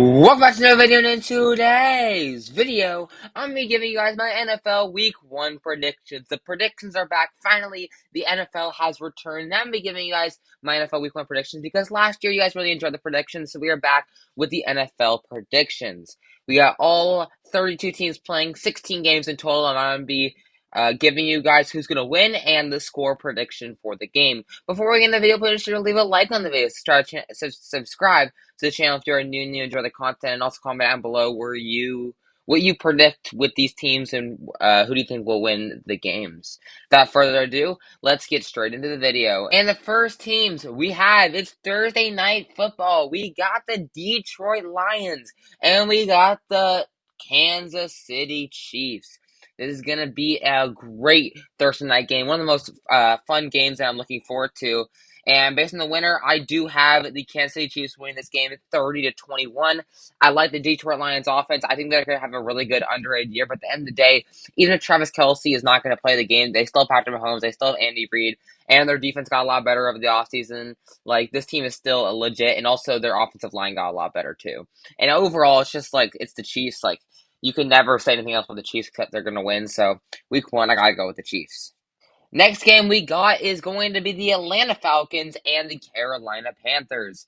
Welcome back to another video, and in today's video, I'm going to be giving you guys my NFL Week 1 predictions. The predictions are back. Finally, the NFL has returned. Now I'm going to be giving you guys my NFL Week 1 predictions because last year you guys really enjoyed the predictions, so we are back with the NFL predictions. We got all 32 teams playing, 16 games in total, and I'm going to be giving you guys who's going to win and the score prediction for the game. Before we get into the video, please sure to leave a like on the video, subscribe to the channel if you're new and you enjoy the content, and also comment down below what you predict with these teams and who do you think will win the games. Without further ado, let's get straight into the video. And the first teams we have, it's Thursday Night Football. We got the Detroit Lions and we got the Kansas City Chiefs. This is going to be a great Thursday night game, one of the most fun games that I'm looking forward to. And based on the winner, I do have the Kansas City Chiefs winning this game 30-21. I like the Detroit Lions offense. I think they're going to have a really good underrated year. But at the end of the day, even if Travis Kelce is not going to play the game, they still have Patrick Mahomes, they still have Andy Reid, and their defense got a lot better over the offseason. Like, this team is still legit, and also their offensive line got a lot better too. And overall, it's just like, it's the Chiefs. Like, you can never say anything else about the Chiefs except they're going to win. So, week 1, I got to go with the Chiefs. Next game we got is going to be the Atlanta Falcons and the Carolina Panthers.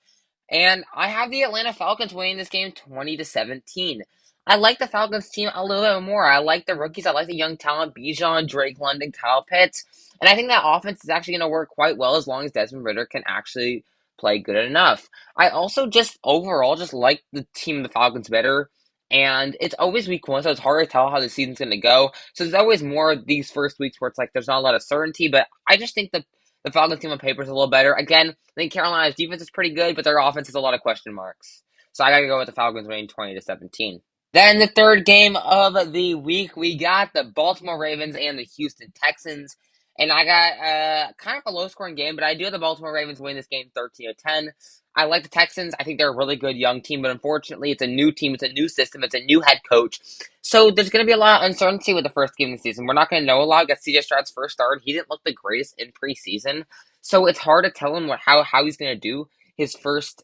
And I have the Atlanta Falcons winning this game 20-17. I like the Falcons team a little bit more. I like the rookies. I like the young talent, Bijan, Drake London, Kyle Pitts. And I think that offense is actually going to work quite well as long as Desmond Ridder can actually play good enough. I also just overall just like the team of the Falcons better. And it's always week 1, so it's hard to tell how the season's going to go. So there's always more of these first weeks where it's like there's not a lot of certainty. But I just think the Falcons team on paper is a little better. Again, I think Carolina's defense is pretty good, but their offense has a lot of question marks. So I got to go with the Falcons winning 20-17. Then the third game of the week, we got the Baltimore Ravens and the Houston Texans. And I got kind of a low-scoring game, but I do have the Baltimore Ravens win this game 13-10. I like the Texans. I think they're a really good young team, but unfortunately, it's a new team, it's a new system, it's a new head coach. So there's going to be a lot of uncertainty with the first game of the season. We're not going to know a lot. Got CJ Stroud's first start. He didn't look the greatest in preseason, so it's hard to tell him how he's going to do his first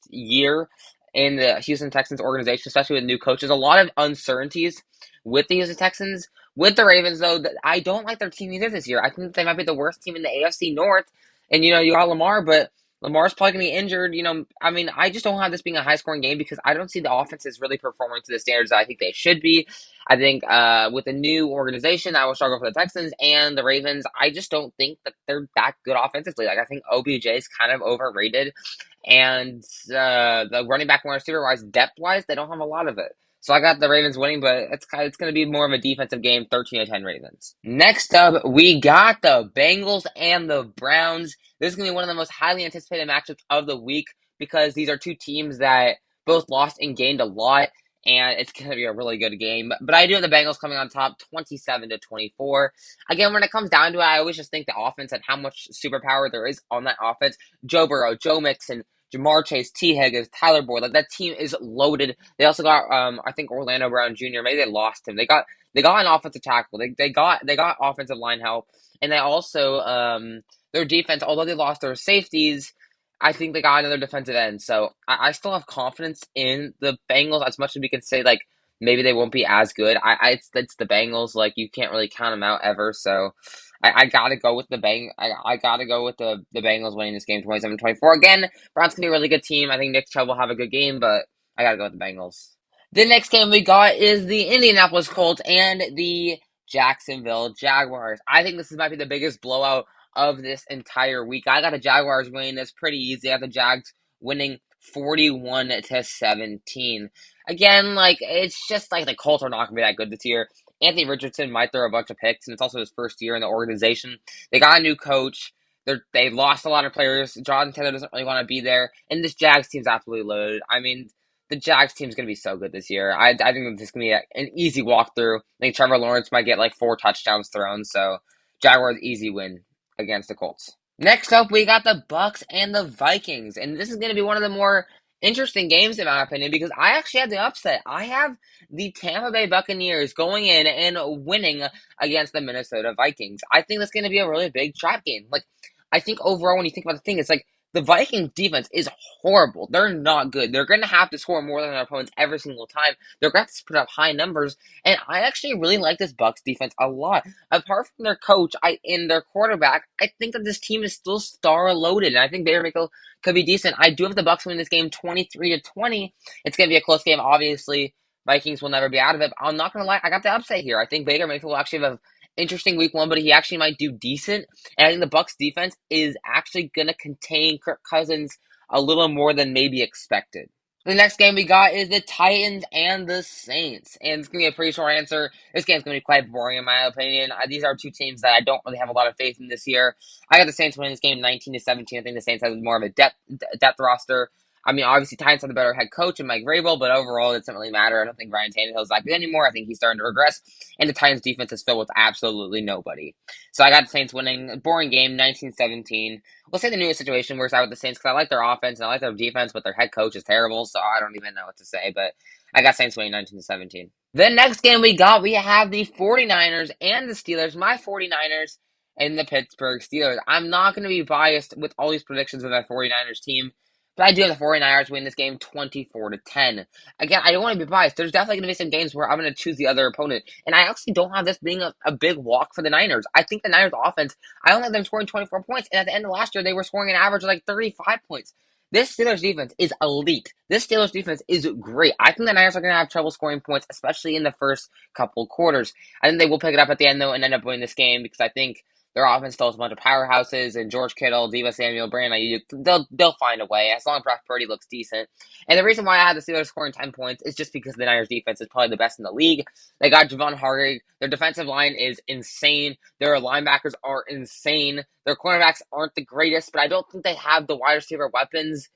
year in the Houston Texans organization, especially with new coaches. A lot of uncertainties with the Houston Texans. With the Ravens, though, I don't like their team either this year. I think they might be the worst team in the AFC North. And, you got Lamar, but Lamar's probably going to be injured. I mean, I just don't have this being a high-scoring game because I don't see the offenses really performing to the standards that I think they should be. I think with a new organization, I will struggle for the Texans and the Ravens. I just don't think that they're that good offensively. Like, I think OBJ is kind of overrated. And the running back and receiver-wise, depth-wise, they don't have a lot of it. So I got the Ravens winning, but it's going to be more of a defensive game, 13-10 Ravens. Next up, we got the Bengals and the Browns. This is going to be one of the most highly anticipated matchups of the week because these are two teams that both lost and gained a lot, and it's going to be a really good game. But I do have the Bengals coming on top, 27-24. Again, when it comes down to it, I always just think the offense and how much superpower there is on that offense. Joe Burrow, Joe Mixon, Jamar Chase, T. Higgins, Tyler Boyd, like that team is loaded. They also got, I think Orlando Brown Jr. Maybe they lost him. They got an offensive tackle. They got offensive line help, and they also their defense. Although they lost their safeties, I think they got another defensive end. So I still have confidence in the Bengals as much as we can say like maybe they won't be as good. It's the Bengals. Like you can't really count them out ever. So. I gotta go with I gotta go with the Bengals winning this game 27-24. Again, Browns can be a really good team. I think Nick Chubb will have a good game, but I gotta go with the Bengals. The next game we got is the Indianapolis Colts and the Jacksonville Jaguars. I think this might be the biggest blowout of this entire week. I got the Jaguars winning this pretty easy. I got the Jags winning 41-17. Again, like it's just like the Colts are not gonna be that good this year. Anthony Richardson might throw a bunch of picks, and it's also his first year in the organization. They got a new coach. They lost a lot of players. Jonathan Taylor doesn't really want to be there, and this Jags team's absolutely loaded. I mean, the Jags team's going to be so good this year. I think this is going to be an easy walkthrough. I think Trevor Lawrence might get like 4 touchdowns thrown, so Jaguars easy win against the Colts. Next up, we got the Bucks and the Vikings, and this is going to be one of the more interesting games in my opinion because I actually had the upset. I have the Tampa Bay Buccaneers going in and winning against the Minnesota Vikings. I think that's going to be a really big trap game. Like, I think overall when you think about the thing, it's like The Vikings defense is horrible. They're not good. They're going to have to score more than their opponents every single time. They're going to have to put up high numbers. And I actually really like this Bucks defense a lot. Apart from their coach and their quarterback, I think that this team is still star loaded. And I think Baker Mayfield could be decent. I do have the Bucks win this game 23-20. It's going to be a close game, obviously. Vikings will never be out of it. But I'm not going to lie. I got the upset here. I think Baker Mayfield will actually have an interesting week one, but he actually might do decent. And I think the Bucks defense is actually going to contain Kirk Cousins a little more than maybe expected. The next game we got is the Titans and the Saints. And it's going to be a pretty short answer. This game's going to be quite boring in my opinion. These are two teams that I don't really have a lot of faith in this year. I got the Saints winning this game 19-17. I think the Saints have more of a depth roster. I mean, obviously, Titans have the better head coach and Mike Vrabel, but overall, it doesn't really matter. I don't think Ryan Tannehill's that good anymore. I think he's starting to regress, and the Titans' defense is filled with absolutely nobody. So I got the Saints winning. A boring game, 19-17. We'll say the newest situation works out with the Saints because I like their offense and I like their defense, but their head coach is terrible, so I don't even know what to say. But I got Saints winning 19-17. The next game we have the 49ers and the Steelers. My 49ers and the Pittsburgh Steelers. I'm not going to be biased with all these predictions of that 49ers team. But I do have the 49ers win this game 24-10. Again, I don't want to be biased. There's definitely going to be some games where I'm going to choose the other opponent. And I actually don't have this being a big walk for the Niners. I think the Niners offense, I don't have them scoring 24 points. And at the end of last year, they were scoring an average of like 35 points. This Steelers defense is elite. This Steelers defense is great. I think the Niners are going to have trouble scoring points, especially in the first couple quarters. I think they will pick it up at the end, though, and end up winning this game because I think their offense still has a bunch of powerhouses, and George Kittle, Deebo Samuel, Brandon Ayuk, they'll find a way as long as Brock Purdy looks decent. And the reason why I had the Steelers scoring 10 points is just because the Niners defense is probably the best in the league. They got Javon Hargrave. Their defensive line is insane. Their linebackers are insane. Their cornerbacks aren't the greatest, but I don't think they have the wide receiver weapons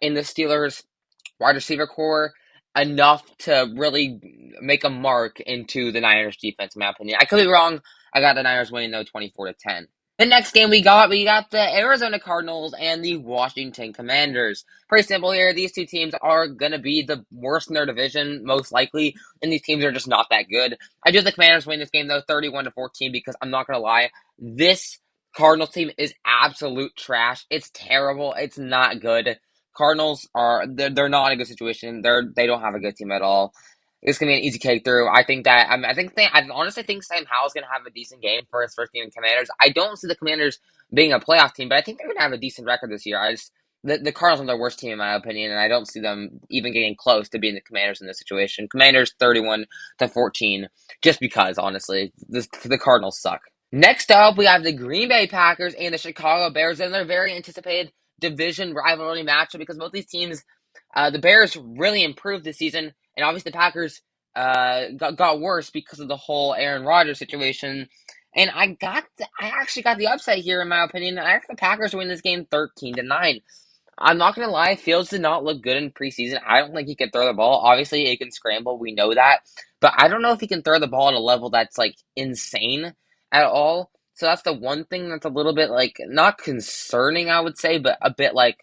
in the Steelers wide receiver core enough to really make a mark into the Niners defense, in my opinion. I could be wrong. I got the Niners winning, though, 24-10. The next game we got the Arizona Cardinals and the Washington Commanders. Pretty simple here. These two teams are going to be the worst in their division, most likely, and these teams are just not that good. I do have the Commanders win this game, though, 31-14, because I'm not going to lie. This Cardinals team is absolute trash. It's terrible. It's not good. Cardinals they're not in a good situation. They don't have a good team at all. It's gonna be an easy cake through. I think that I honestly think Sam Howell's gonna have a decent game for his first game in Commanders. I don't see the Commanders being a playoff team, but I think they're gonna have a decent record this year. The Cardinals are their worst team in my opinion, and I don't see them even getting close to being the Commanders in this situation. Commanders 31-14, just because honestly, the Cardinals suck. Next up, we have the Green Bay Packers and the Chicago Bears, and their very anticipated division rivalry matchup because both these teams, the Bears really improved this season, and obviously the Packers got worse because of the whole Aaron Rodgers situation. And I actually got the upset here in my opinion. I think the Packers win this game 13-9. I'm not gonna lie, Fields did not look good in preseason. I don't think he can throw the ball. Obviously, he can scramble. We know that, but I don't know if he can throw the ball at a level that's like insane at all. So that's the one thing that's a little bit like not concerning, I would say, but a bit like,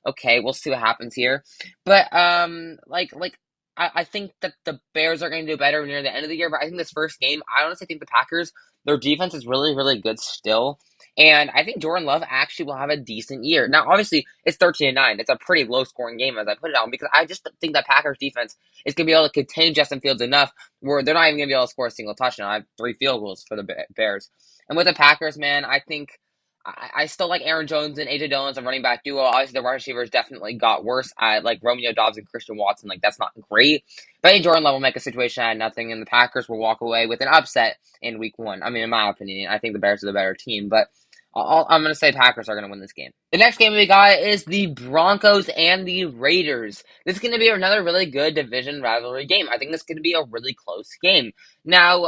okay, we'll see what happens here. But I think that the Bears are going to do better near the end of the year. But I think this first game, I honestly think the Packers, their defense is really, really good still. And I think Jordan Love actually will have a decent year. Now, obviously, it's 13-9. It's a pretty low-scoring game as I put it on because I just think that Packers defense is going to be able to contain Justin Fields enough where they're not even going to be able to score a single touchdown. I have 3 field goals for the Bears. And with the Packers, man, I think I still like Aaron Jones and AJ Dillon as a running back duo. Obviously, the wide receivers definitely got worse. I like Romeo Doubs and Christian Watson. Like, that's not great. But I think Jordan Love will make a situation out of nothing, and the Packers will walk away with an upset in week one. I mean, in my opinion, I think the Bears are the better team, but I'm going to say Packers are going to win this game. The next game we got is the Broncos and the Raiders. This is going to be another really good division rivalry game. I think this is going to be a really close game. Now,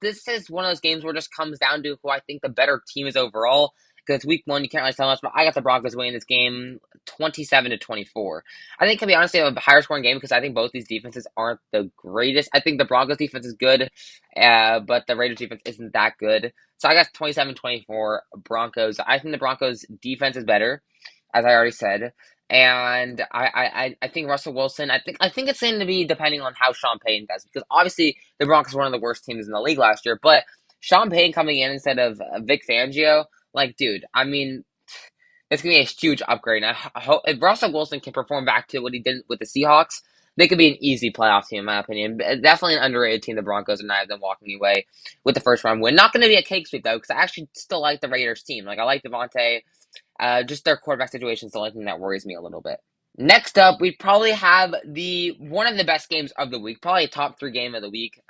this is one of those games where it just comes down to who I think the better team is overall. Because week one, you can't really tell much, but I got the Broncos winning this game 27-24. I think it can be honestly a higher scoring game because I think both these defenses aren't the greatest. I think the Broncos defense is good, but the Raiders defense isn't that good. So I got 27-24 Broncos. I think the Broncos defense is better, as I already said. And I think Russell Wilson, I think it's going to be depending on how Sean Payton does. Because obviously the Broncos were one of the worst teams in the league last year. But Sean Payton coming in instead of Vic Fangio, like, dude, I mean, It's gonna be a huge upgrade. And I hope if Russell Wilson can perform back to what he did with the Seahawks, they could be an easy playoff team, in my opinion. Definitely an underrated team, the Broncos, and I have them walking away with the first round win. Not going to be a cake sweep though, because I actually still like the Raiders team. Like I like Devontae. Just their quarterback situation is the only thing that worries me a little bit. Next up, we probably have the one of the best games of the week, probably a top three game of the week.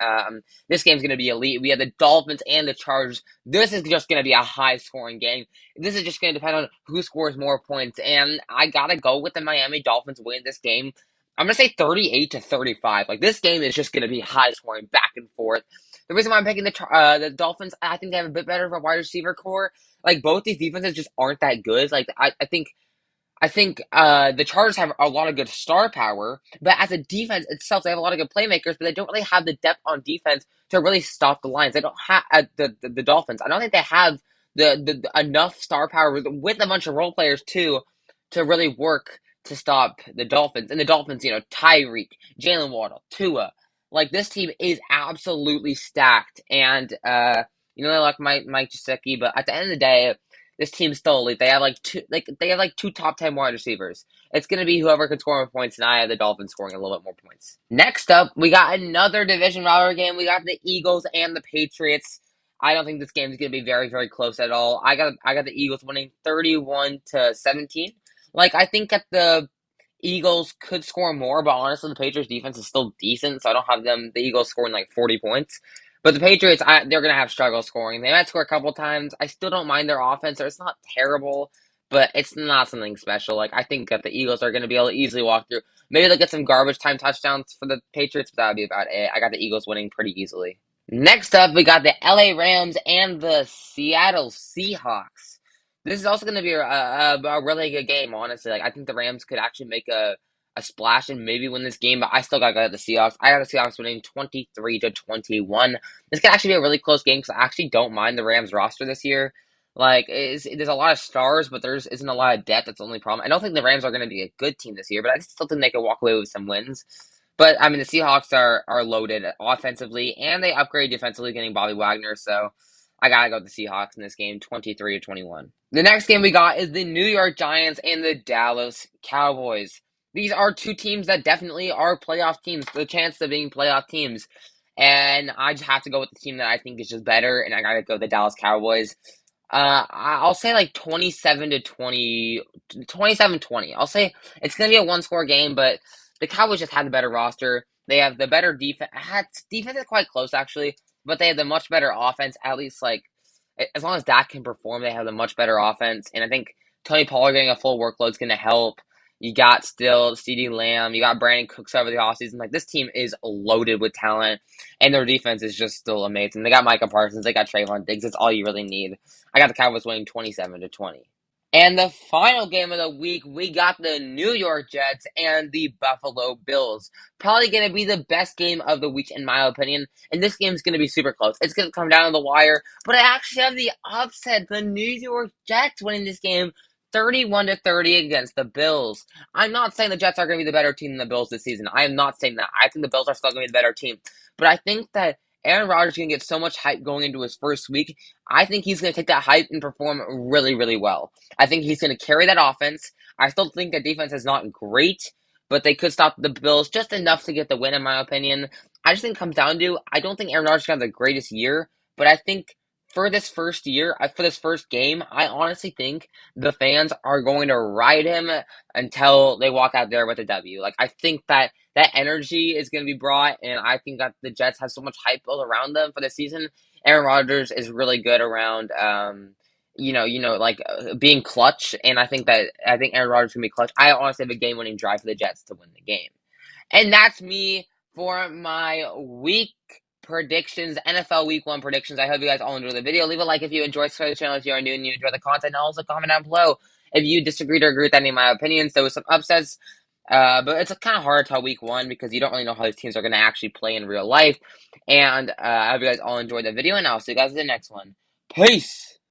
This game's going to be elite. We have the Dolphins and the Chargers. This is just going to be a high scoring game. This is just going to depend on who scores more points, and I gotta go with the Miami Dolphins winning this game. I'm gonna say 38-35. Like this game is just going to be high scoring, back and forth. The reason why I'm picking the Dolphins, I think they have a bit better of a wide receiver core. Like both these defenses just aren't that good. Like I think the Chargers have a lot of good star power, but as a defense itself, they have a lot of good playmakers, but they don't really have the depth on defense to really stop the Lions. They don't have the Dolphins. I don't think they have the enough star power with a bunch of role players too to really work to stop the Dolphins. And the Dolphins, Tyreek, Jalen Waddle, Tua, like this team is absolutely stacked. And they like Mike Gesicki, but at the end of the day, this team's still elite. They have like two top 10 wide receivers. It's gonna be whoever can score more points, and I have the Dolphins scoring a little bit more points. Next up, we got another division rivalry game. We got the Eagles and the Patriots. I don't think this game is gonna be very, very close at all. I got the Eagles winning 31-17. Like I think that the Eagles could score more, but honestly, the Patriots defense is still decent, so I don't have the Eagles scoring like 40 points. But the Patriots, they're going to have struggle scoring. They might score a couple times. I still don't mind their offense. It's not terrible, but it's not something special. Like, I think that the Eagles are going to be able to easily walk through. Maybe they'll get some garbage time touchdowns for the Patriots, but that would be about it. I got the Eagles winning pretty easily. Next up, we got the LA Rams and the Seattle Seahawks. This is also going to be a really good game, honestly. Like, I think the Rams could actually make a splash and maybe win this game, but I still got to go the Seahawks. I got the Seahawks winning 23-21. This could actually be a really close game because I actually don't mind the Rams roster this year. Like, there's a lot of stars, but there isn't a lot of depth. That's the only problem. I don't think the Rams are going to be a good team this year, but I still think they could walk away with some wins. But I mean, the Seahawks are loaded offensively, and they upgrade defensively, getting Bobby Wagner. So I gotta go with the Seahawks in this game, 23-21. The next game we got is the New York Giants and the Dallas Cowboys. These are two teams that definitely are playoff teams, the chance of being playoff teams. And I just have to go with the team that I think is just better, and I gotta go with the Dallas Cowboys. I'll say like 27-20, 27-20. I'll say it's gonna be a one-score game, but the Cowboys just had the better roster. They have the better defense. Defense is quite close actually, but they have the much better offense. At least like as long as Dak can perform, they have the much better offense. And I think Tony Pollard getting a full workload is going to help. You got still CeeDee Lamb. You got Brandon Cooks over the offseason. Like, this team is loaded with talent, and their defense is just still amazing. They got Micah Parsons. They got Trayvon Diggs. That's all you really need. I got the Cowboys winning 27-20. And the final game of the week, we got the New York Jets and the Buffalo Bills. Probably going to be the best game of the week, in my opinion. And this game is going to be super close. It's going to come down to the wire. But I actually have the upset. The New York Jets winning this game 31-30 against the Bills. I'm not saying the Jets are going to be the better team than the Bills this season. I am not saying that. I think the Bills are still going to be the better team. But I think that Aaron Rodgers is going to get so much hype going into his first week. I think he's going to take that hype and perform really, really well. I think he's going to carry that offense. I still think the defense is not great, but they could stop the Bills just enough to get the win, in my opinion. I just think it comes down to, I don't think Aaron Rodgers is going to have the greatest year, but I think for this first year, for this first game, I honestly think the fans are going to ride him until they walk out there with a W. Like, I think that energy is going to be brought, and I think that the Jets have so much hype built around them for the season. Aaron Rodgers is really good around, being clutch, and I think Aaron Rodgers can be clutch. I honestly have a game-winning drive for the Jets to win the game, and that's me for my week predictions, NFL Week 1 predictions. I hope you guys all enjoyed the video. Leave a like if you enjoyed, subscribe to the channel if you are new and you enjoy the content, and also comment down below if you disagreed or agree with any of my opinions. There was some upsets, but it's kind of hard to tell week 1 because you don't really know how these teams are going to actually play in real life. And I hope you guys all enjoyed the video, and I'll see you guys in the next one. Peace!